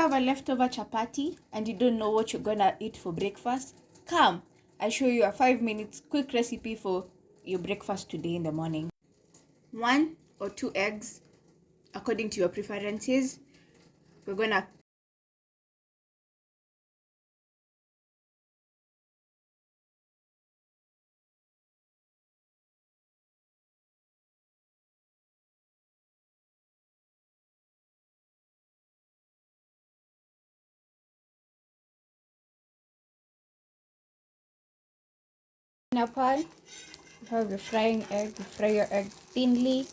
have a leftover chapati and you don't know what you're gonna eat for breakfast? Come, I show you a 5 minutes quick recipe for your breakfast today in the morning. 1 or 2 eggs, according to your preferences. We're gonna in a pan. You have the frying egg. You fry your egg thinly.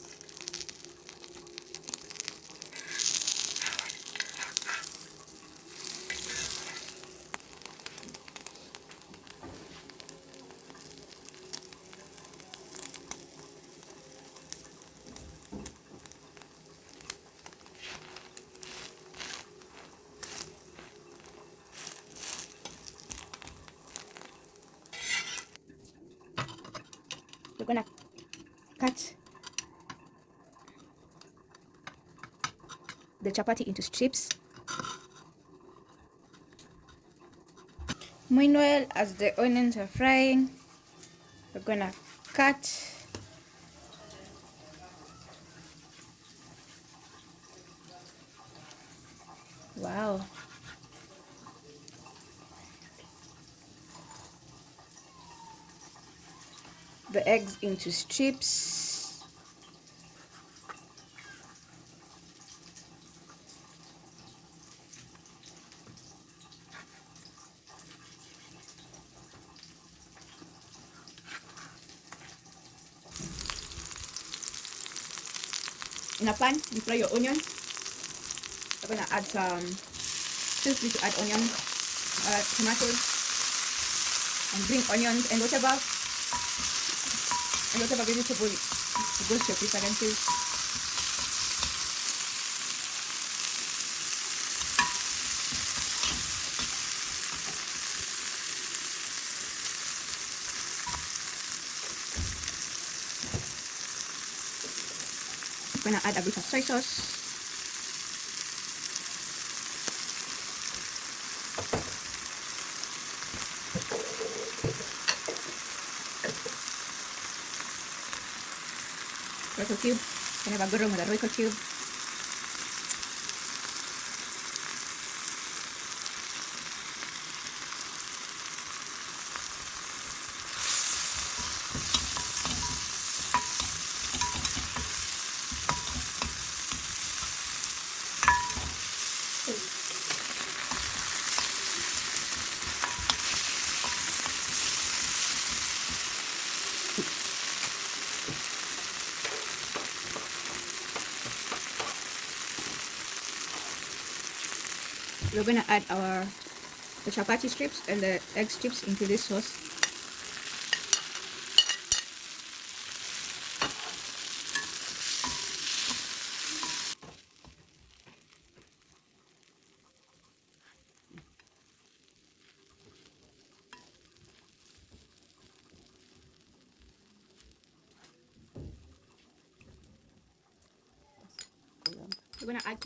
You're gonna cut the chapati into strips. Meanwhile, as the onions are frying, we're gonna cut wow the eggs into strips. In a pan, you fry your onions. We're gonna add some, feel free to add onions, tomatoes, and green onions, and whatever vegetable goes to your preferences. I'm gonna add a bit of soy sauce. Royco cube. Gonna have a gurung with a Royco cube. We're gonna add the chapati strips and the egg strips into this sauce. We're gonna add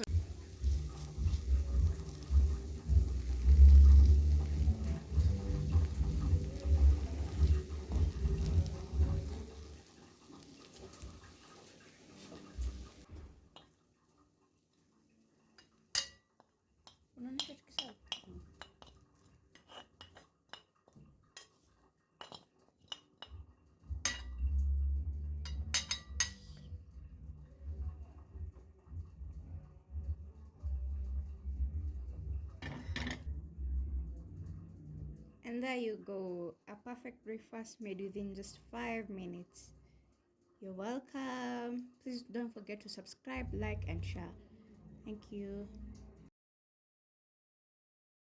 and there you go, a perfect breakfast made within just 5 minutes. You're welcome. Please don't forget to subscribe, like, and share. Thank you.